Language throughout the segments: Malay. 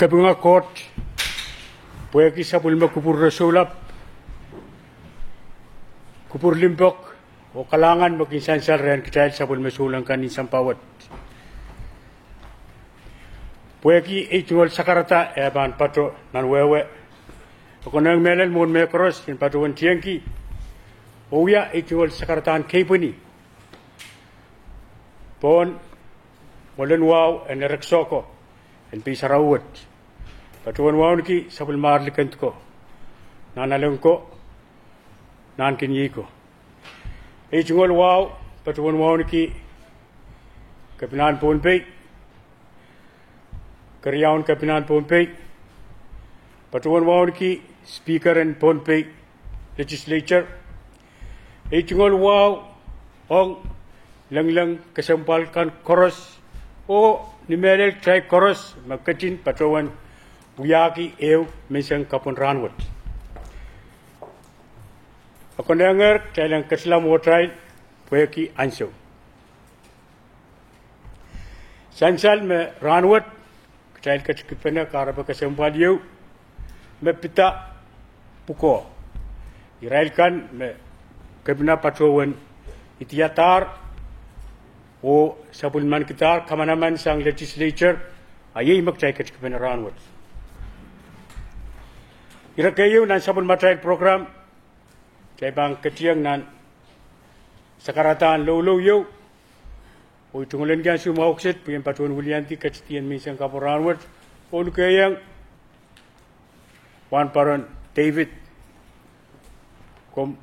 Kabunga Court, Pueki Sapulma Kupur Rasulap, Kupur Limpok, o kalangan maging sansal rin kitahil sa pulmasulang kanin sampawat. Pueki itungol sa karata, eban pato nan wewe. Ako nang melal mon mekros, in patuan tiangki, uya itungol sa karataan kepuni. Pon, molen wow, en ereksoko, en pisarawat. Patuan wow niki, sa pulmarlikant ko. Nanalong ko, nan kinyi ko. Itungol wow, patuan wow niki, kapinan ponpay, karyawan kapinan ponpay, patuan wow niki, speaker and ponpay legislature. Itungol wow, ong lang kasampalkan koros, o nimelel try koros, magkatin patuan buyaki ew misang kapon ranwat. Ako nangar, taylang kaslam wotray, pueki anso. Sansal me ranwat, tayl kachikipena karaba kasampal yew, me pita puko. Irailkan me kabina patuan itiyatar, o sapulman kitar kamanaman sang legislature, ayay magtay kachikipena ranwat. Irakayo nan sabun matay program, kaya bang ketiang nan sakarataan low yo, o tungulan kaya sumawaksit, puyan patuan Willianti kachitian misang kaporanwat, o lukayang Juan Paron David, kom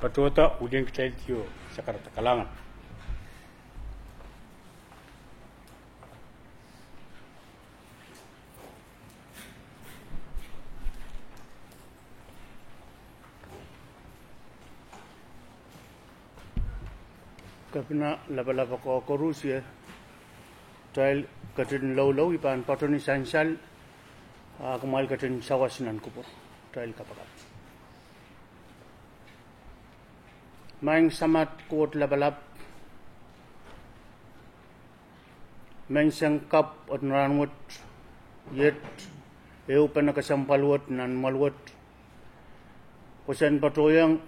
patuata ulian kitay tiyo sakarata kalangan. Kapina laba-laba ko Rusia dahil katin law ipan patoni sansal kumal katin sawasinan ko po dahil kapakat. Maing samat kuot labalap maing sangkap at naranwat yet pa nakasampalwat nan malwat kusan patoyang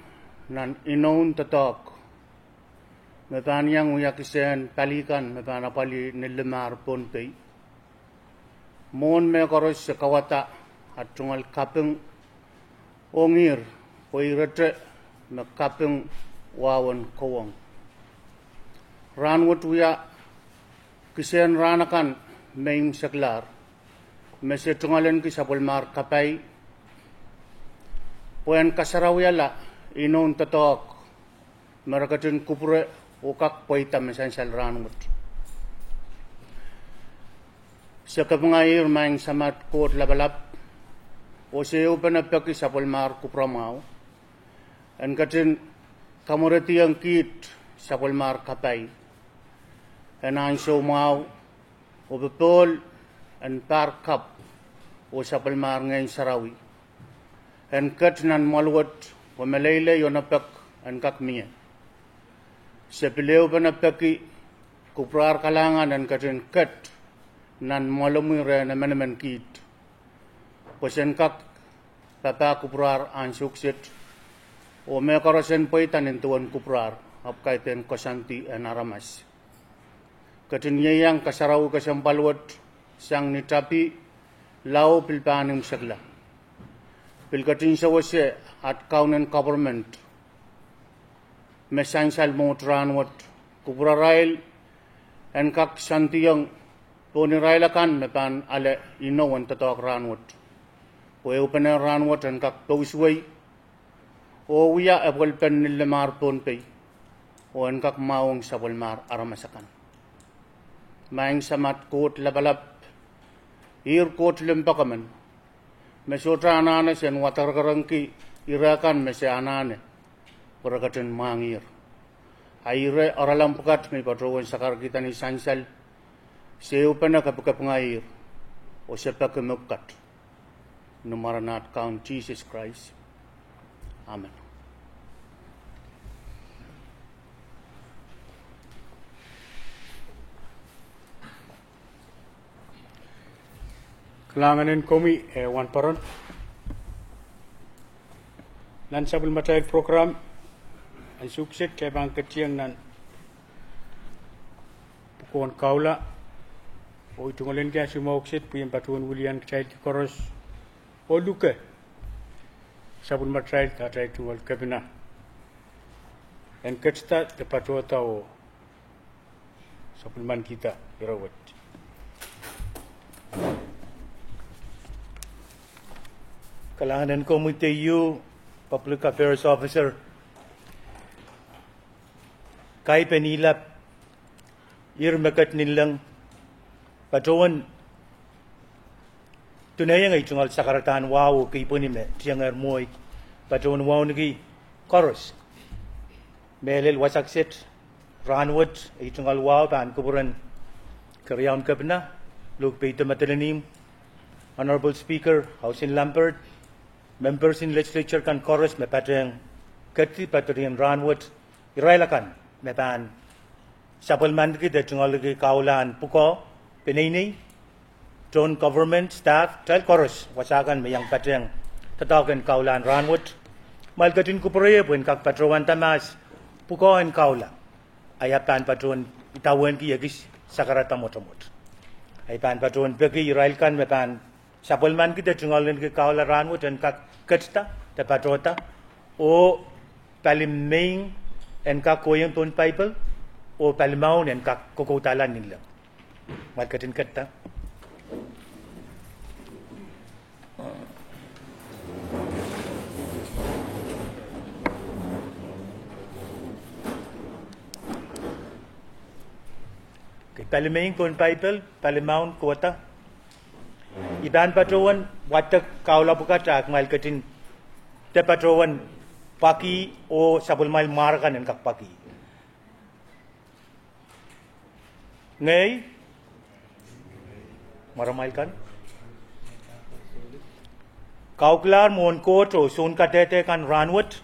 nan inaun tatak mepan yang uyakisen palikan mepan apali nilemar ponpei mon me koros sekawata at tungal kapeng ongir poirete me kapeng wawan kawang ranwat uya kisen ranakan meim seklar mese tungalen ki sapulmar kapai poen kasarawiyala inon tatok marakatin kupure ukak poita mesansal ranwat. Sa kapangayir maing samat kot labalap, o siyo panapaki sa pulmar kupramaw, an katin kamurati ang kit sa pulmar kapay, an ang sumaw, o bepol, an parkap, o sa pulmar ngayon sarawi, an kat nan malwat, o malayle yon apak, an kakmiya. Sa pileo pa na paki kuprar kalangan dan katin kat nan malumir na manaman kit. Pasen kak papa kuprar an suksit o may karasen po itan tuan kuprar apkaiten kasanti an aramas. Katin yayang kasaraw kasampalwat sang nitapi lao pilpanim sagla. Pilkatin sa wase at kaunan government mesansal mo ranwat kuprarail en kak santiyang ponirailakan mepan ale inawan tatok ranwat o eupen ranwat en kak pausway o wiya epol pen nilemar ponpay o en kak maong sapulmar aramasakan maing samat kot labalap ir kot lempakaman mesotra anane sen watarkarangki irakan mese anane perakatin mangir. Aire oralam pekat may patrawan sakar kita ni sansal. Siyo pa na kapagkapangayir o siya pa kamukat. Numaranat count Jesus Christ. Amen. Kelanganin komi wan paron. Nan sabul matay program ay sukset kay bang ketiang nan pukon kaula o itungolin kaya sumokset puyang patuan William child koros o luke sabul matay tatay tungol kabina en ketsta te patuata o sabul man kita irawat. Kalanganan Komite U, Public Affairs Officer, kay penilap, irmakat nilang, patuan, tunay ngay tungal sakaratan wow, kay punime, tiyang armoy, patuan wow nagi, koros, melel wasaksit, ranwat, ay tungal wow, paan kuburan, karyaon kapna, lugpita matalanim, Honorable Speaker, House in Lampert, members in legislature kan chorus me pateng kati patrian ranwat irailakan me pan sapal mandki de tungolgi kaulan puko penini ton government staff tel chorus wasakan me yang pateng tatakan kaulan ranwat malkatin kupre pun kak patrowan tamas puko en kaula ayapan patron itawen ki yagis sakarata motomot ayapan patron begi irailkan me pan sapal mandki de tungolgi kaula ranwat en kak Ketsta, te patrota, o paliming en ka koyang ton people, o palimaun en ka kokotalan nila. Malkatin ketta. Paliming ton people, palimaun kota. Iban patrowan watak kaula buka tak mal katin te patrowan paki o sabul mal markan en kak paki ngay maramail kan kauklar mon kot o sun katete kan ranwat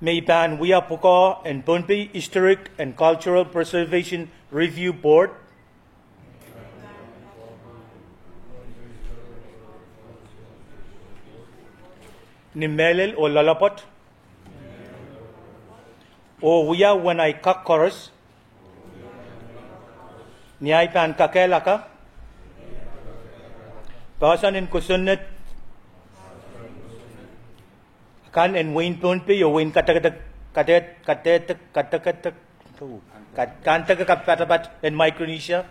Mayban Wiapuka and Bunpi Historic and Cultural Preservation Review Board. Nimelel o Lalapot. O Wia Wanai Kakkoros. Nyaipan Kakelaka. Pasan in Kusunet. Kan en Wayne Punpi o Wayne katet kanta kapatabat in Micronesia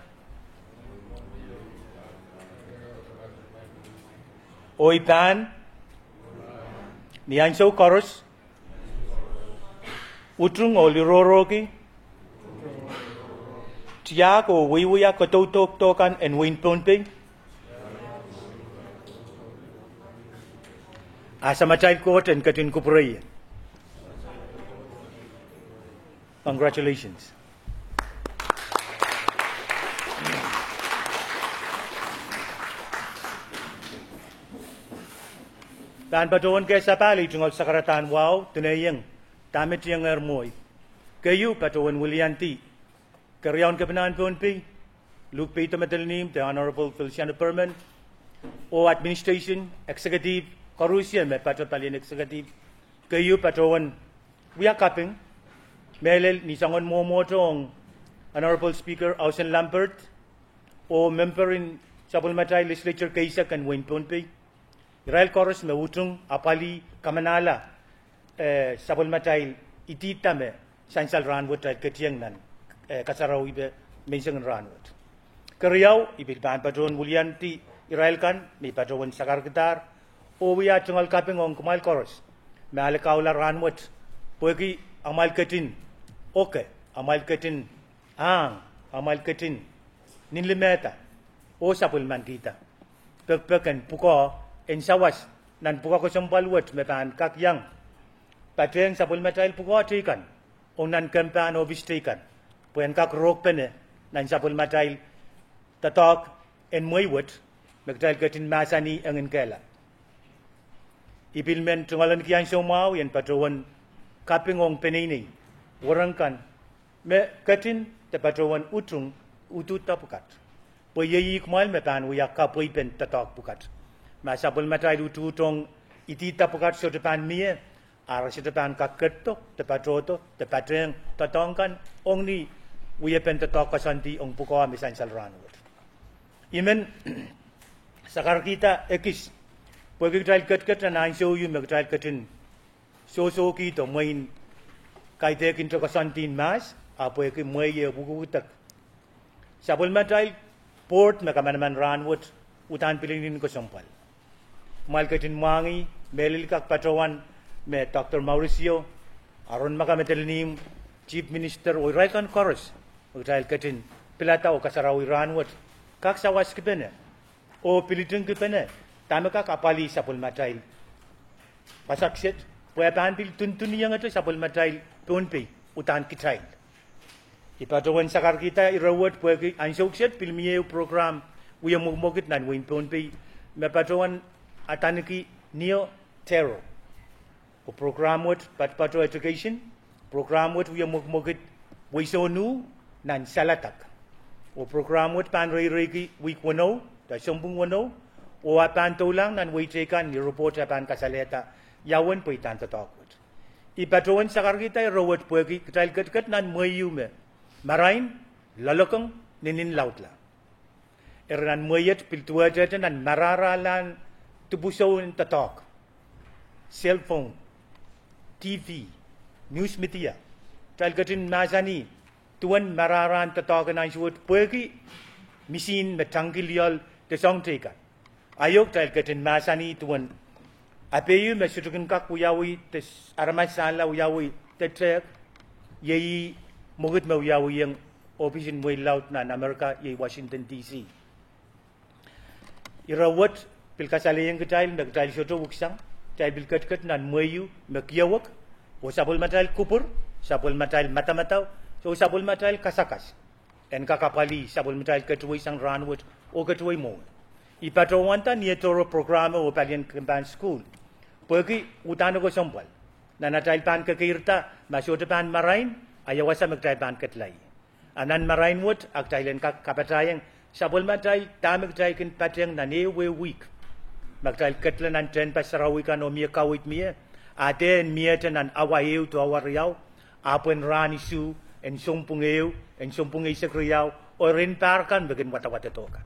Oipan Nianso Koros Utrung o Liroroki Tiak o Wiwia Kototok Tokan en Wayne Punpi Asama Child Court and Katin Kupuray. Congratulations. Dan patuan kay sapali tungol sakaratan wow tunayang tamit yang ermoy. Kayu patuan Willianti. Karyaon kapinan punpi. Luke Peter Matalinim, the Honorable Feliciano Perman. O Administration, Executive, Karusia me patotalian executive kayu patawan we are capping melel ni sangon momotong Honorable Speaker Ausen Lampert o member in Sabulmatay Legislature Kaisak and Wayne Punpi Israel Chorus me utung apali kamanala Sabulmatay itita me sansal ranwot at ketiang nan kasaraw ibe mensang ranwot Karyaw ibil ban patron Willianti Israel kan may patawan sakargitar o wiya tungal kaping ong kumal koros me ale kaula ranwat pogi amal katin okay amal katin amal katin ninlimeta o sapul man kita pekpekan puko en sawas nan puko ko sampalwat me pan kak yang pateng sapul metail puko tikan o nan kampan o bistikan puen kak rok pene nan sapul metail tatok en moywat megtal katin masani angin kela Ipilmen tungalan kian somau yang patawan kapingong penini warangkan me katin te patrowan utung utut tapukat. Poyeyi kmal me pan uya kapoi pen tatok pukat. Ma sabul matai ututong iti tapukat so depan mie ara so depan kaketto te patroto te patreng tatongkan ong ni uya pen tatok kasanti ong pukawa misan salranut. Imen sakar kita ekis pagi trail ket na show you me trail ketin so kita main kaite kin to kasantin mas apa ke moye buku tak sabul matai port me kamanaman ranwood utan pilinin ko sampal mal ketin mangi melil kak patrawan me Dr. Mauricio aron makametelnim chief minister o raikan chorus trail ketin pilata o kasarawi ranwood kak sawas kepene o pilitin kepene tamaka kapali sapul matrail pasakset puepan pil tuntuni yang itu sapul matrail punpi utan kitrail ipatawan sakar kita irawat pueki ansokset pilmiye program uya mugmogit nan win punpi mepatawan ataniki neo terror o program wat patpato education program wat uya mugmogit wisonu nan salatak o program wat panrei week 10 da sombung 10 o apan tulang nan witekan ni report apan kasaleta yawan puitan tatakut ipatawan sakar kita rawat pueki kital ket nan mayu me marain lalokong ninin lautla eran mayat piltua jatan nan mararalan tubusaw tatak cell phone TV news media talgatin mazani tuan mararan tatak nan suot pueki misin metangilial te song teka ayok talgatin mazani tuan apeyu mesutukin kak uyawi te aramasala uyawi te trek yei mugit mau uyawi yang opisin mui laut nan Amerika yei Washington DC irawat pilkasali yang ketail me ketail soto wuksang tail bilkat nan muyu me kiyawak o sabul matail kupur sabul matail mata-mata so sabul matail kasakas en kakapali sabul matail ketuai sang ranwood o ketuai mo ipatrawanta nietoro programa o palian campaign school pergi utano ko sampal nanatail pan kekirta masyo pan marain ayawasa magtail pan ketlai anan marain wood aktailen kapatayang sabul matail tamig tail kin patyang nanewe week magtail ketlan nan ten pasarawikan o mia kawit mia aten mia tenan awayeu to awariaw apen rani su en sumpungeu en sumpungei sekriaw o rin parkan begin wata-wata toka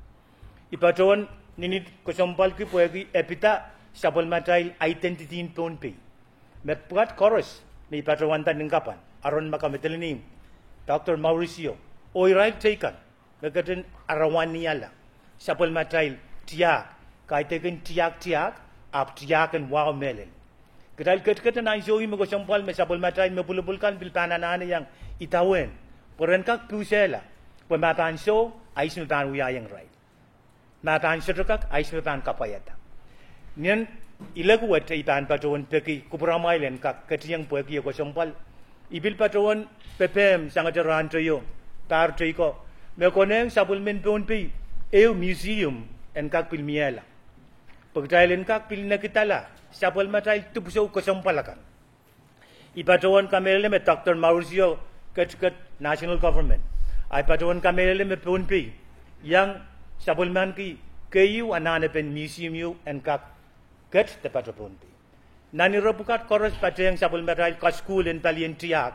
ipaton ninit ko sampal ki poegi epita sabul matail identity in ponpi metpuat chorus ni patrawanta ningkapan aron makametelinim Dr. Mauricio oirai taken nagatin arawan niyala sabul matail tiak kaitekin tiak ap tiakan wow melen kedal ket na joyi mo sampal me sabul matail me bulubulkan bilpananana yang itawen porenkak pusela pemapan so ais me pan uyayang right mapan sedekak ais me pan kapayata nian ilaku wate ipan patawan peki kupramailen kak ketiang peki ko sampal ibil patawan pepem sangajaran toyo tar toiko me koneng sabul men ponpi eu museum en kak pilmiela pagtailen kak pilna kitala sabul matai tupso ko sampalakan ipatawan kamele me Dr. Mauricio ket national government ai patawan kamele me ponpi yang sabul man ki kayu anane pen museum you en kak ket te patroponpi nani robukat koros pateng sabul matai ka school en palien tiak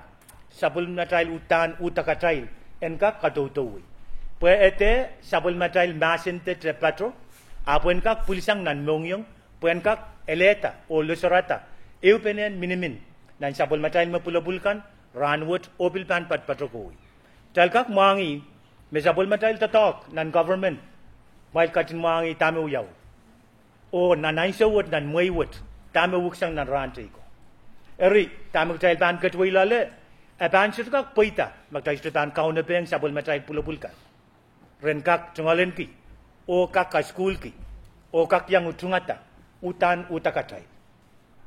sabul matai utan utakatai en kak katotowi pue ete sabul matai masente te patro apuen kak pulisang nan mongyong puen kak eleta o losorata eu penen minimin nan sabul matai mapulabulkan ranwood obil pan pat patrokowi tal kak mangi me sabul matai tatok nan government mai katin mangi tame uyaw o nanay sawat nan muaywat tame wuksang nan rantay ko eri tame tail pan katway lale apan sitkak poita magtay sitan kauna peng sabul matai pulabulkan ren kak tungalen ki o kak ka school ki o kak yang utungata utan utakatay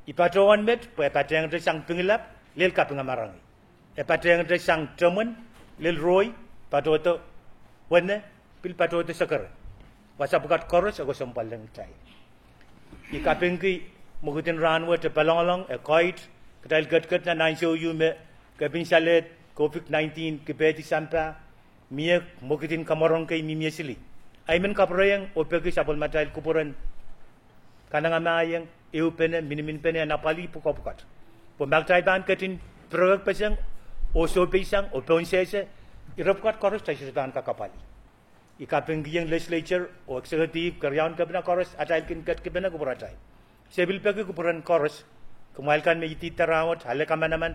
ipatawan met po epateng de sang pingilap lel ka pingamarangi epateng de sang temen lel roy patoto wenne pil patoto sakar wasa bukat koros ako sampal lang tay ikapengki mugutin ranwa te palong e koit katail gat na nansyo yu me kapin salet covid-19 ke beti sampa mia mokitin kamarong kay mimia sili ay men kaproyang o pegi sapol matail kupuran kananga mayang eu pene minimin pene napali pukopukat po magtai ban katin proyek pesang o so pisang o ponsese irapkat koros taisitan kakapali ikapenggiang legislature o executive karyawan kabina koros atail kin kat kabina kupuratai sebil pegi kupuran koros kumailkan me iti tarawat hale kamanaman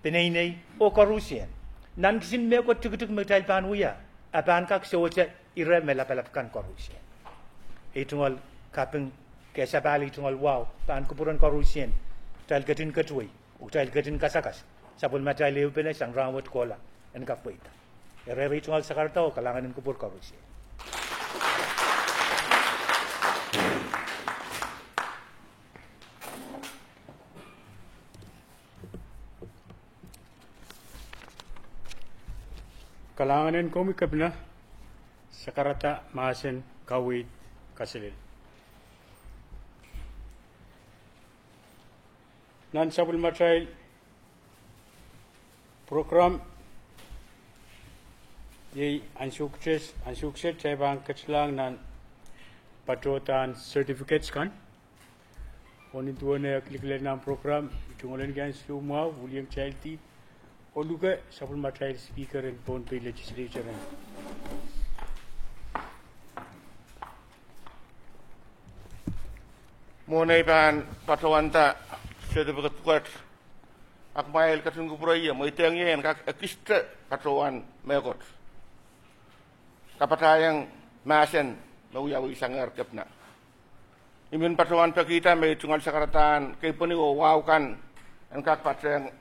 peneinei o korusian nan kisin me ko tuk metail pan uya apan kak sewoche ira melapelapkan korusian itungol kapeng kesa bali itungol wow pan kupuran korusian tal gatin katui utal gatin kasakas sabul matail leu pene sang rawat kola en kapoita ere itungol sakarta o kalangan kupur korusian kalanganin komi kabna sakarata maasen kawit kasilil nan sabul matrail program ye ansukses bang ketslang nan patrotan certificates kan oni tuone klikle nam program tungolen gan suma William Chalti Oluga sabul matrail speaker in Pond Bay legislature Monai pan patawanta certificate kuat akmail katun kuproya mo itengyen kak ekiste patawan megot kapatayang masen lauyawi sangar kepna imin patawan pakita me tungal sakaratan kay puni o wow kan ang kak patang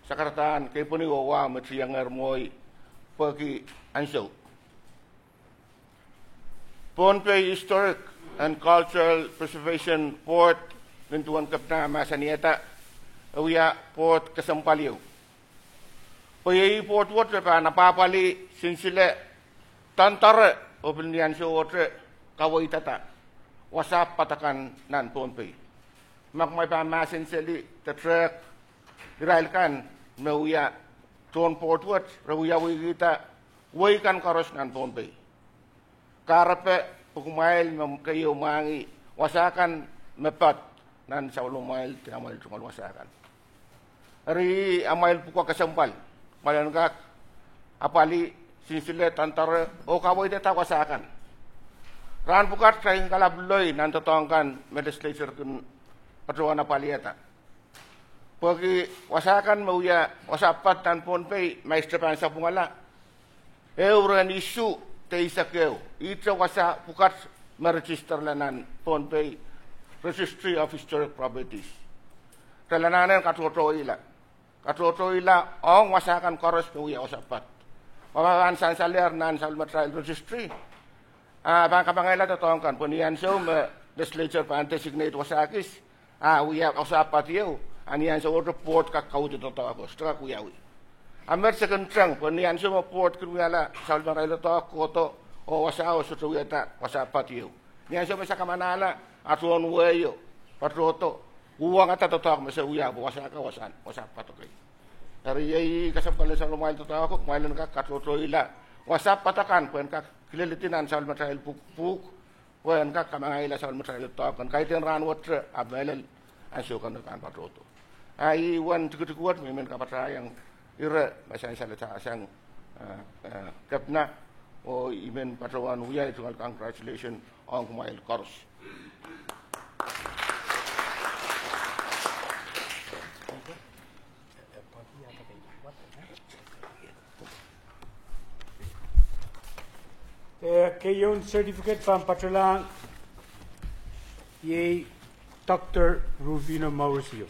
sakaratan kay puni o wow metriangar moy pagi ansel Pond Bay Historic and Cultural Preservation Port Nintuan Kapna Masanieta Uya Port Kasampaliw Payay Port Water pa napapali sinsile tantare opinian so water kaway tata wasap patakan nan Pond Bay Makmay pa masinsili tatrek dirailkan mauya Ton Port Water rawuya wigita waikan karos nan Pond Bay Karape pukumail kayo mangi wasakan mepat nan sa ulumail tinamal tungal wasakan. Ari amail pukwa kasampal malan kak apali sinsile tantare o kawoy deta wasakan. Ran pukat kaing kalabloy nan totongkan legislature kun patrawan apalieta. Pagi wasakan mauya wasapat tan Pond Bay maestra pan sa pungala. Euran isu Teisakeo, ito wasa pukat ma-register lanan Pond Bay Registry of Historic Properties. Kalananan katuto ila ong wasakan koros kuya wasapat. Pamaman san saler nan salmatrail registry. Bangkapangela totongkan punian so legislature pan designate wasakis. Uya wasapat yau. Anian so report kakau dito ako. Stra kuyawi. Amer second trang punian so port kuya salmatrail to koto o wasao so tuyata wasapat yau. Nian so sa kamanala atuon weyo patroto uwang ata totok masa uya wasaka wasapat okay. Dari yai kasapal sa lumail to ako kumailan ka katoto ila wasapatakan puen ka kililitinan sa matrail puk puen ka kamangaila sa matrail to kan kaiten ran watre abelal aso kan kan patroto ai wan tukut memen ka patrayang ira masan salata sang kapna o imen patrawan uya itu congratulations on kumail kors. Kayon certificate from Patralang ye Dr. Rufino Mauricio.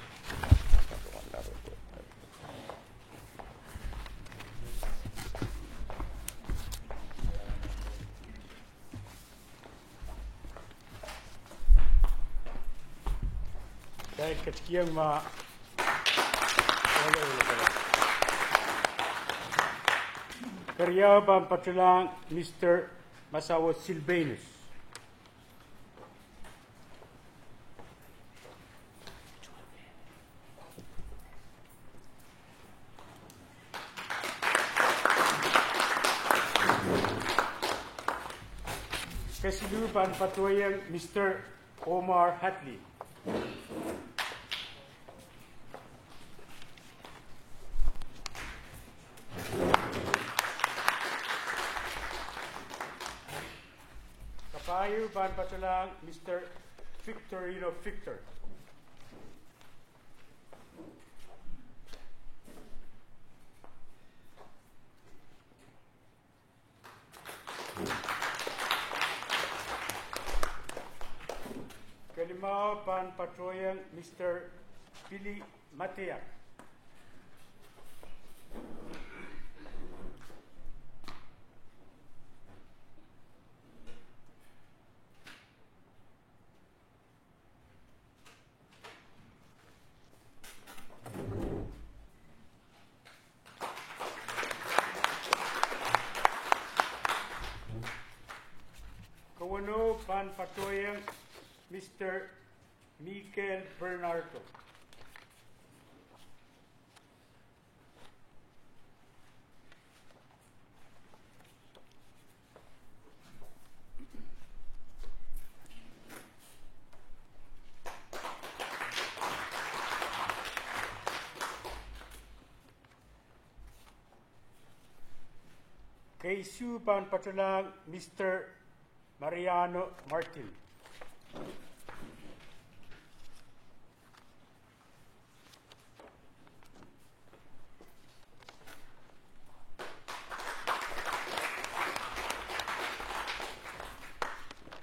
Dahil katikiyang Karya Bang Patralang Mr. Masawa Silvanus. Kesilu Pan Patoyang Mr. Omar Hatley. Kapayu Pan Patulang Mr. Victorino Victor. Kalimao Pan Patroyang Mr. Billy Matea. Kawano Pan Patroyang Mr. Miguel Bernardo. Kaisu Pan Patulang Mr. Mariano Martin.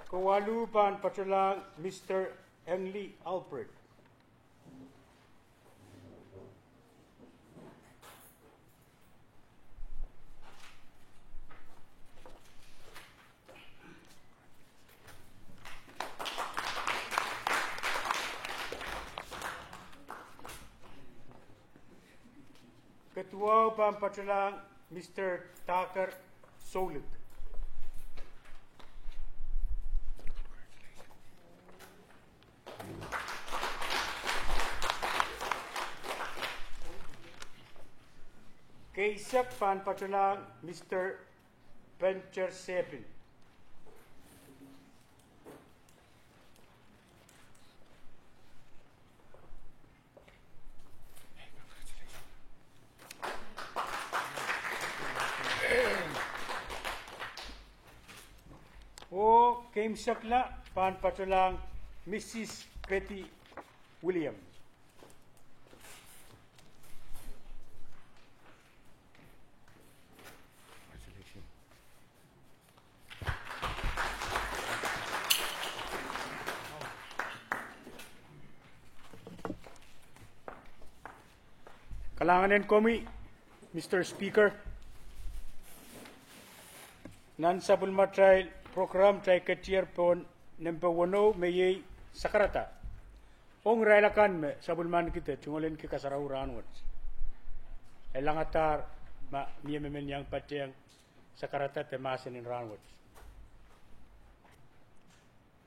Kawalu Pan Patulang Mr. Engli Alfred. Ketua Pan Patulang Mr. Takar Solik. Kaisak Pan Patulang Mr. Venture Sepin. O Kamsakla Pan Patulang Mrs. Betty Williams. Kalanganan Komi, Mr. Speaker, nan sa Bulma Trial Program Trial Ketier Pon Nempa Wano Mayay Sakarata. Ong Railakan me sa Bulman kita, tungolen ki kasarauran wats. Elangatar ma miyemen yang patiang Sakarata temasin in ranwats.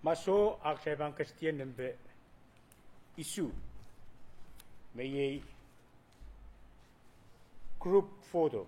Maso aksebang Christian nembe isu Mayay group photo.